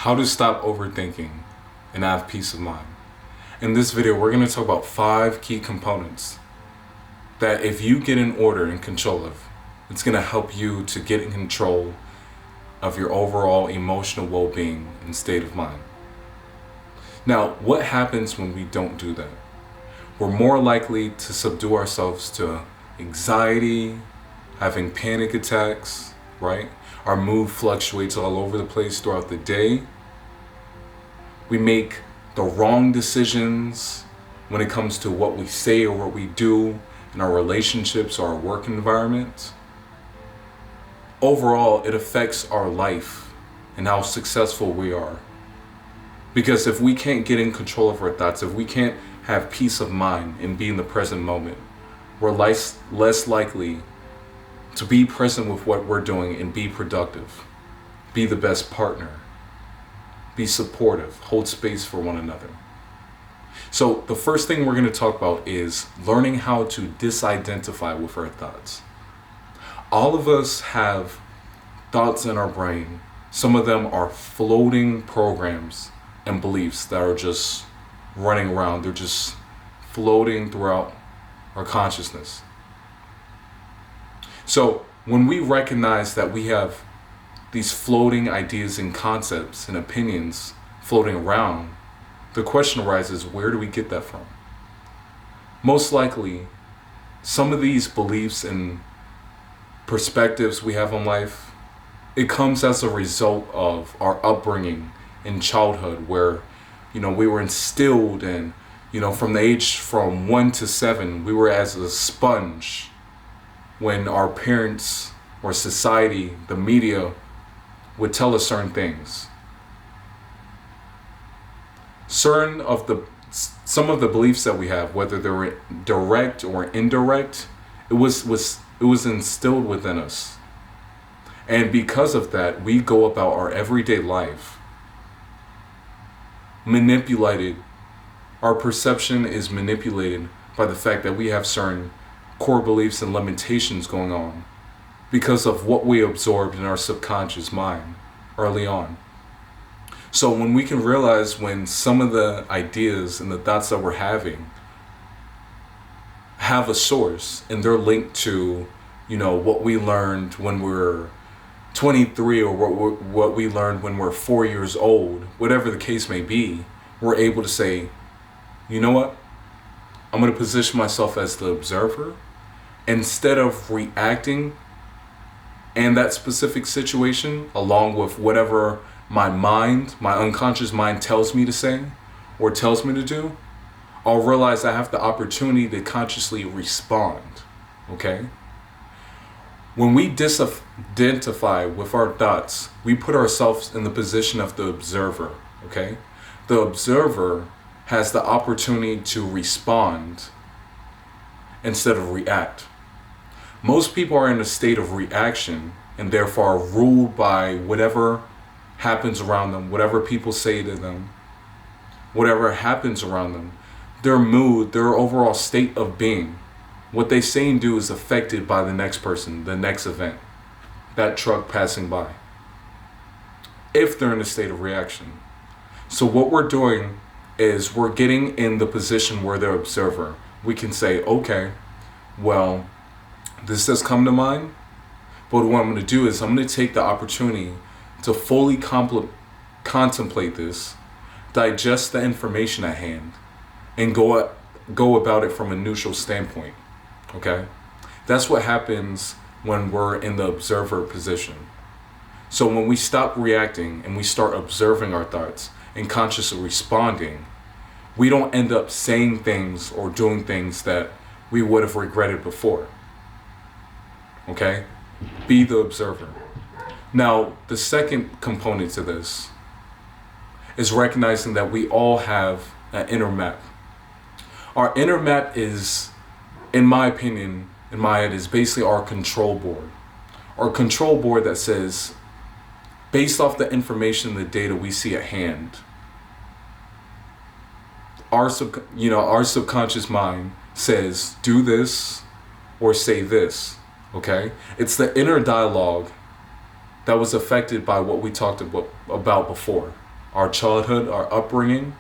How to stop overthinking and have peace of mind. In this video, we're going to talk about 5 key components that if you get in order and control of, it's going to help you to get in control of your overall emotional well-being and state of mind. Now, what happens when we don't do that? We're more likely to subdue ourselves to anxiety, having panic attacks, right? Our mood fluctuates all over the place throughout the day. We make the wrong decisions when it comes to what we say or what we do in our relationships or our work environment. Overall, it affects our life and how successful we are. Because if we can't get in control of our thoughts, if we can't have peace of mind and be in the present moment, we're less likely to be present with what we're doing and be productive, be the best partner, be supportive, hold space for one another. So the first thing we're going to talk about is learning how to disidentify with our thoughts. All of us have thoughts in our brain. Some of them are floating programs and beliefs that are just running around. They're just floating throughout our consciousness. So when we recognize that we have these floating ideas and concepts and opinions floating around, the question arises, where do we get that from? Most likely, some of these beliefs and perspectives we have on life, it comes as a result of our upbringing in childhood where, we were instilled in, from the age from 1 to 7, we were as a sponge when our parents or society, the media, would tell us certain things. Some of the beliefs that we have, whether they're direct or indirect, it was instilled within us. And because of that, we go about our everyday life manipulated. Our perception is manipulated by the fact that we have certain core beliefs and limitations going on because of what we absorbed in our subconscious mind early on. So when we can realize when some of the ideas and the thoughts that we're having have a source and they're linked to, what we learned when we're 23 or what we learned when we're 4 years old, whatever the case may be, we're able to say, you know what? I'm going to position myself as the observer instead of reacting in that specific situation along with whatever my unconscious mind tells me to say or tells me to do. I'll realize I have the opportunity to consciously respond, okay? When we disidentify with our thoughts, we put ourselves in the position of the observer, okay? The observer has the opportunity to respond instead of react. Most people are in a state of reaction and therefore are ruled by whatever happens around them, whatever people say to them, whatever happens around them. Their mood, their overall state of being, what they say and do is affected by the next person, the next event, that truck passing by, if they're in a state of reaction. So what we're doing is we're getting in the position where they're observer. We can say, okay, well, this has come to mind, but what I'm going to do is I'm going to take the opportunity to fully contemplate this, digest the information at hand, and go about it from a neutral standpoint, okay? That's what happens when we're in the observer position. So when we stop reacting and we start observing our thoughts and consciously responding, we don't end up saying things or doing things that we would have regretted before. Okay? Be the observer. Now, the second component to this is recognizing that we all have an inner map. Our inner map is, in my opinion, in my head, is basically our control board. Our control board that says, based off the information, the data we see at hand, our subconscious mind says, do this or say this, okay? It's the inner dialogue that was affected by what we talked about before. our childhood, our upbringing,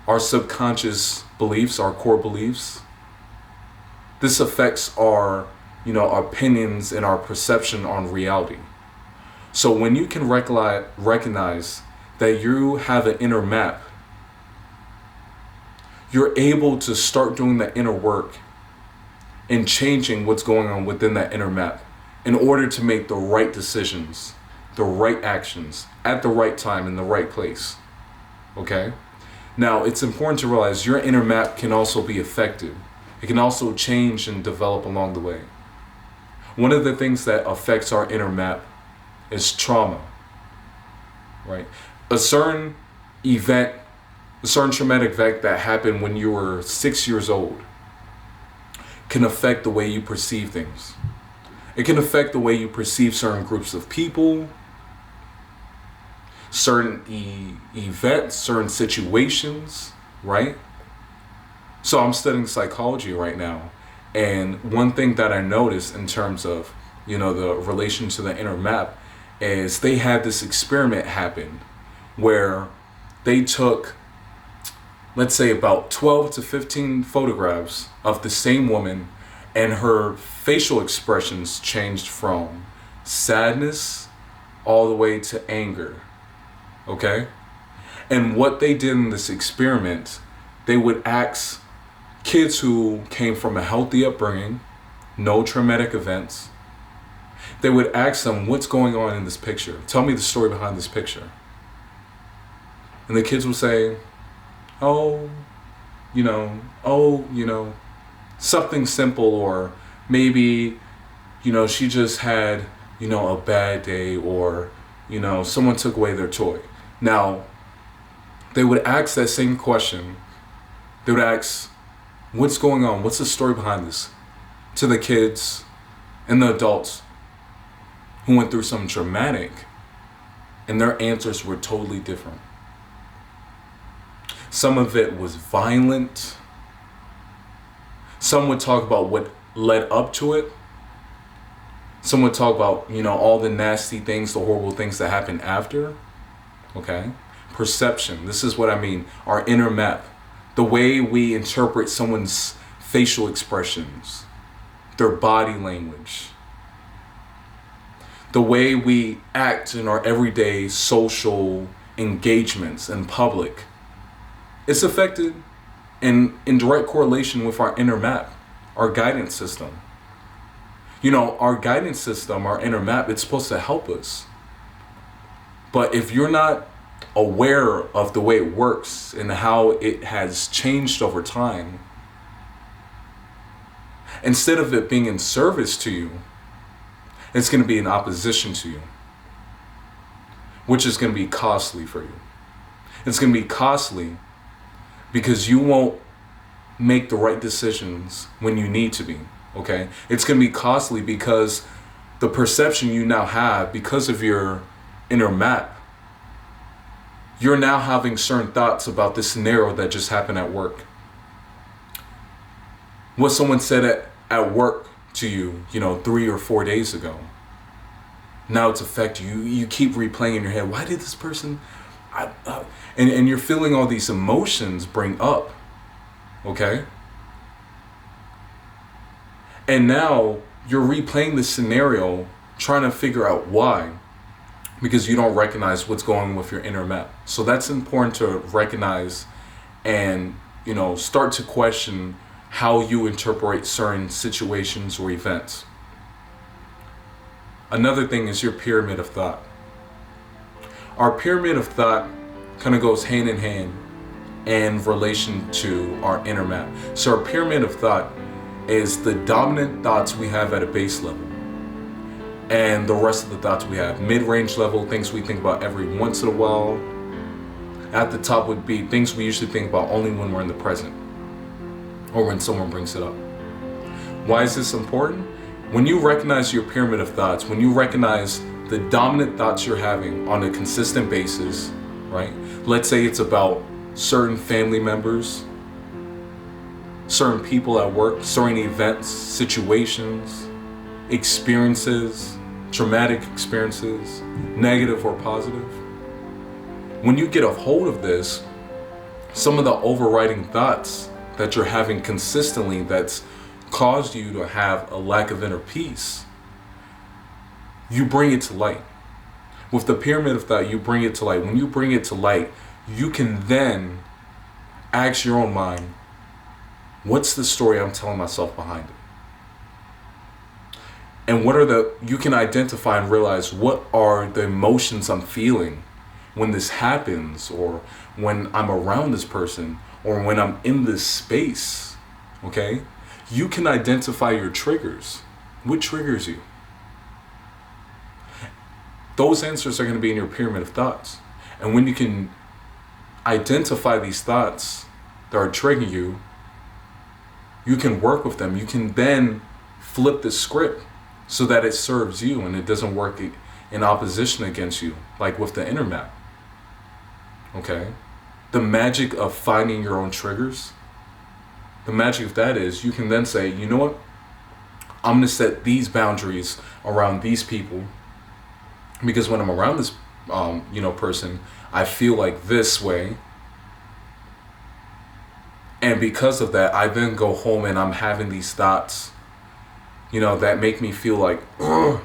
our subconscious beliefs, our core beliefs. This affects our, our opinions and our perception on reality. So when you can recognize that you have an inner map, you're able to start doing that inner work and changing what's going on within that inner map in order to make the right decisions, the right actions at the right time in the right place. Okay? Now, it's important to realize your inner map can also be affected. It can also change and develop along the way. One of the things that affects our inner map is trauma, right? A certain event, a certain traumatic event that happened when you were 6 years old can affect the way you perceive things. It can affect the way you perceive certain groups of people, certain events, certain situations, right? So I'm studying psychology right now, and one thing that I noticed in terms of, the relation to the inner map is they had this experiment happen where they took, let's say, about 12 to 15 photographs of the same woman, and her facial expressions changed from sadness all the way to anger. Okay? And what they did in this experiment, they would ask kids who came from a healthy upbringing, no traumatic events, they would ask them, what's going on in this picture? Tell me the story behind this picture. And the kids would say, something simple, or maybe, she just had, a bad day, or, someone took away their toy. Now, they would ask that same question. They would ask, what's going on? What's the story behind this? To the kids and the adults who went through something traumatic, and their answers were totally different. Some of it was violent. Some would talk about what led up to it. Some would talk about, all the nasty things, the horrible things that happened after. Okay? Perception. This is what I mean. Our inner map. The way we interpret someone's facial expressions, their body language, the way we act in our everyday social engagements in public. It's affected and in direct correlation with our inner map, our guidance system. Our guidance system, our inner map, it's supposed to help us. But if you're not aware of the way it works and how it has changed over time, instead of it being in service to you, it's going to be in opposition to you, which is going to be costly for you. It's going to be costly because you won't make the right decisions when you need to be, okay? It's going to be costly because the perception you now have, because of your inner map, you're now having certain thoughts about this scenario that just happened at work. What someone said at work to you, 3 or 4 days ago. Now it's affecting you. You keep replaying in your head, why did this person... And you're feeling all these emotions bring up, okay? And now you're replaying this scenario, trying to figure out why, because you don't recognize what's going on with your inner map. So that's important to recognize and, start to question how you interpret certain situations or events. Another thing is your pyramid of thought. Our pyramid of thought kind of goes hand in hand in relation to our inner map. So our pyramid of thought is the dominant thoughts we have at a base level, and the rest of the thoughts we have mid-range level, things we think about every once in a while. At the top would be things we usually think about only when we're in the present or when someone brings it up. Why is this important? When you recognize your pyramid of thoughts, when you recognize the dominant thoughts you're having on a consistent basis, right? Let's say it's about certain family members, certain people at work, certain events, situations, experiences, traumatic experiences, negative or positive. When you get a hold of this, some of the overriding thoughts that you're having consistently that's caused you to have a lack of inner peace, you bring it to light. With the pyramid of thought, you bring it to light. When you bring it to light, you can then ask your own mind, what's the story I'm telling myself behind it? And you can identify and realize what are the emotions I'm feeling when this happens, or when I'm around this person, or when I'm in this space, okay? You can identify your triggers. What triggers you? Those answers are going to be in your pyramid of thoughts. And when you can identify these thoughts that are triggering you, you can work with them. You can then flip the script so that it serves you and it doesn't work in opposition against you, like with the inner map. Okay? The magic of finding your own triggers, the magic of that is you can then say, you know what? I'm going to set these boundaries around these people, because when I'm around this person, I feel like this way. And because of that, I then go home and I'm having these thoughts, that make me feel like, ugh.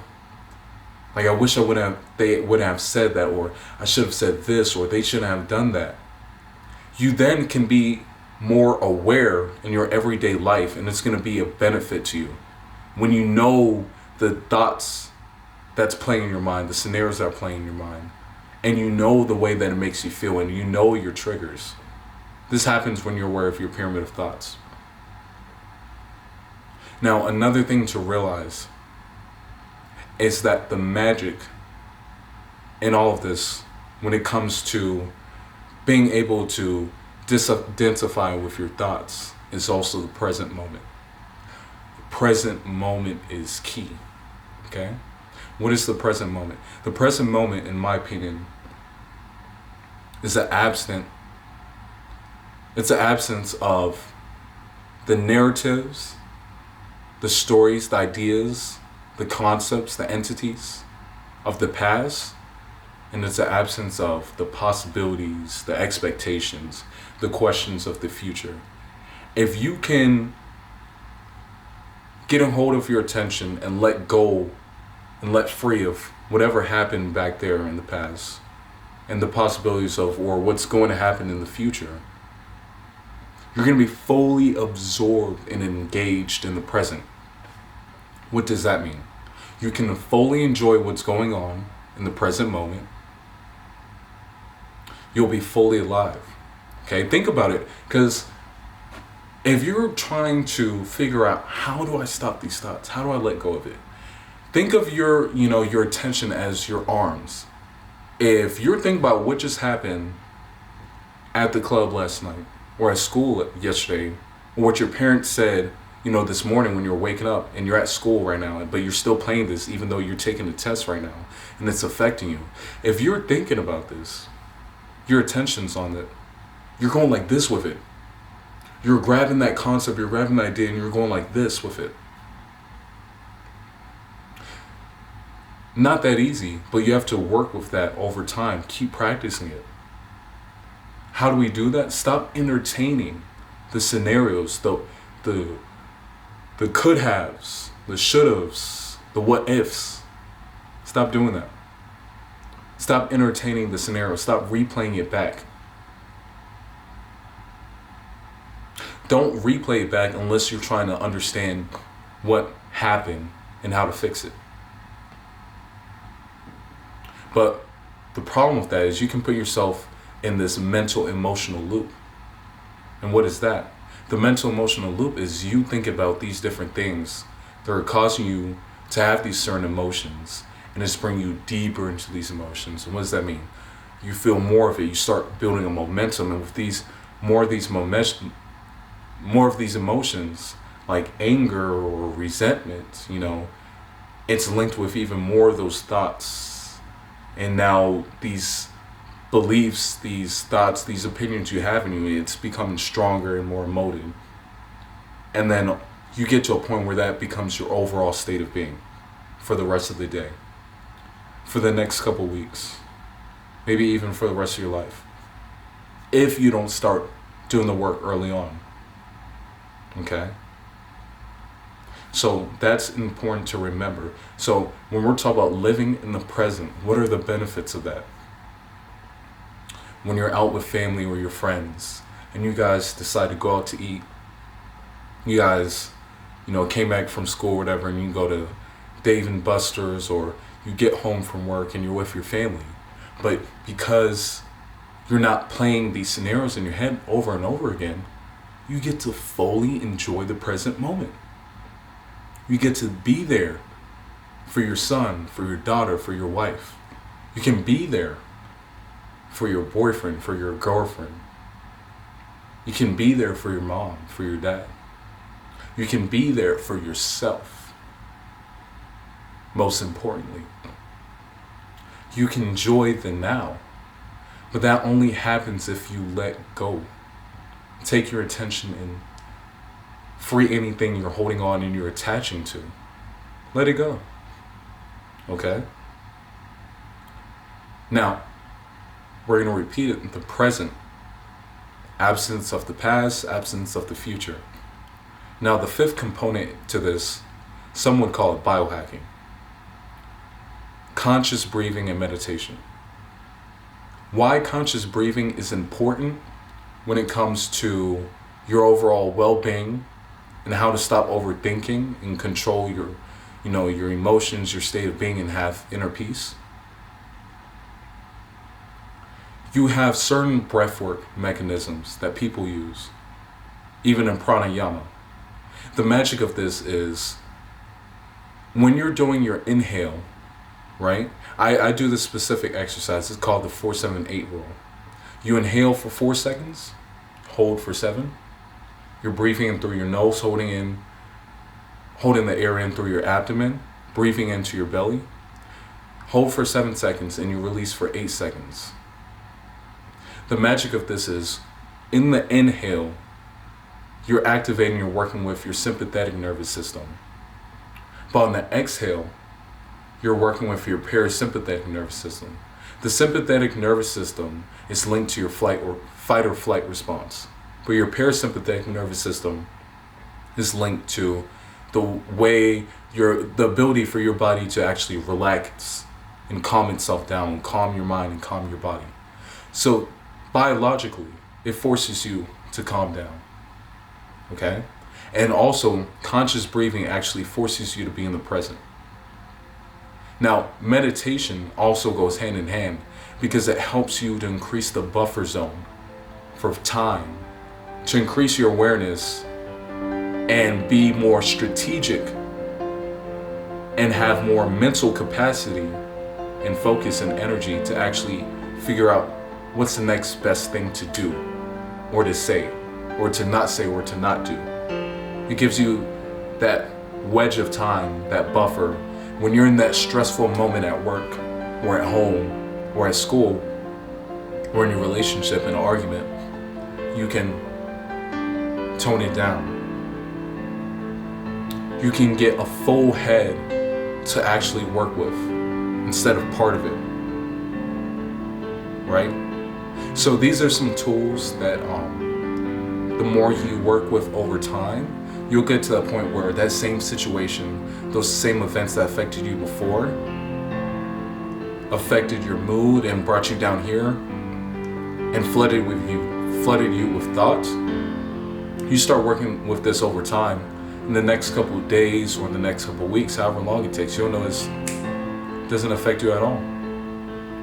Like I wish they would have said that, or I should have said this, or they shouldn't have done that. You then can be more aware in your everyday life, and it's going to be a benefit to you when you know the thoughts that's playing in your mind, the scenarios that are playing in your mind, and you know the way that it makes you feel, and you know your triggers. This happens when you're aware of your pyramid of thoughts. Now, another thing to realize is that the magic in all of this, when it comes to being able to disidentify with your thoughts, is also the present moment. The present moment is key, okay? What is the present moment? The present moment, in my opinion, is the absence of the narratives, the stories, the ideas, the concepts, the entities of the past, and it's the absence of the possibilities, the expectations, the questions of the future. If you can get a hold of your attention and let go and let free of whatever happened back there in the past and the possibilities of, or what's going to happen in the future, you're going to be fully absorbed and engaged in the present. What does that mean? You can fully enjoy what's going on in the present moment. You'll be fully alive. Okay, think about it, because if you're trying to figure out, how do I stop these thoughts? How do I let go of it? Think of your attention as your arms. If you're thinking about what just happened at the club last night, or at school yesterday, or what your parents said, this morning when you're waking up and you're at school right now, but you're still playing this even though you're taking a test right now and it's affecting you. If you're thinking about this, your attention's on it. You're going like this with it. You're grabbing that concept, you're grabbing that idea, and you're going like this with it. Not that easy, but you have to work with that over time. Keep practicing it. How do we do that? Stop entertaining the scenarios, the could haves, the should haves, the what ifs. Stop doing that. Stop entertaining the scenario. Stop replaying it back. Don't replay it back unless you're trying to understand what happened and how to fix it. But the problem with that is you can put yourself in this mental emotional loop. And what is that? The mental emotional loop is you think about these different things that are causing you to have these certain emotions, and it's bringing you deeper into these emotions. And what does that mean? You feel more of it. You start building a momentum, and with more of these emotions, like anger or resentment, it's linked with even more of those thoughts. And now these beliefs, these thoughts, these opinions you have in you, it's becoming stronger and more emotive. And then you get to a point where that becomes your overall state of being for the rest of the day, for the next couple weeks, maybe even for the rest of your life, if you don't start doing the work early on. Okay? So that's important to remember. So when we're talking about living in the present, what are the benefits of that? When you're out with family or your friends and you guys decide to go out to eat, you guys, came back from school or whatever, and you go to Dave and Buster's, or you get home from work and you're with your family. But because you're not playing these scenarios in your head over and over again, you get to fully enjoy the present moment. You get to be there for your son, for your daughter, for your wife. You can be there for your boyfriend, for your girlfriend. You can be there for your mom, for your dad. You can be there for yourself. Most importantly, you can enjoy the now, but that only happens if you let go. Take your attention and free anything you're holding on and you're attaching to. Let it go. Okay? Now, we're going to repeat it in the present. Absence of the past, absence of the future. Now, the fifth component to this, some would call it biohacking. Conscious breathing and meditation. Why conscious breathing is important when it comes to your overall well-being and how to stop overthinking and control your emotions, your state of being, and have inner peace. You have certain breathwork mechanisms that people use, even in pranayama. The magic of this is when you're doing your inhale, right? I do this specific exercise. It's called the 4-7-8 rule. You inhale for 4 seconds, hold for 7. You're breathing in through your nose, holding the air in through your abdomen, breathing into your belly. Hold for 7 seconds and you release for 8 seconds. The magic of this is, in the inhale, you're activating, you're working with your sympathetic nervous system. But on the exhale, you're working with your parasympathetic nervous system. The sympathetic nervous system is linked to your fight or flight response. But your parasympathetic nervous system is linked to the ability for your body to actually relax and calm itself down, calm your mind and calm your body. So biologically, it forces you to calm down. Okay? And also, conscious breathing actually forces you to be in the present. Now, meditation also goes hand in hand because it helps you to increase the buffer zone for time, to increase your awareness and be more strategic and have more mental capacity and focus and energy to actually figure out what's the next best thing to do or to say or to not say or to not do. It gives you that wedge of time, that buffer. When you're in that stressful moment at work or at home or at school or in your relationship, in an argument, you can tone it down. You can get a full head to actually work with instead of part of it, right? So these are some tools that the more you work with over time, you'll get to that point where that same situation, those same events that affected you before, affected your mood and brought you down here and flooded you with thoughts. You start working with this over time. In the next couple of days or in the next couple of weeks, however long it takes, you'll notice it doesn't affect you at all.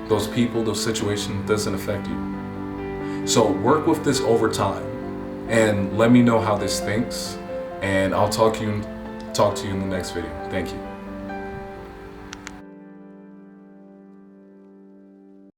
Those people, those situations doesn't affect you. So work with this over time and let me know how this thinks. And I'll talk to you in the next video. Thank you.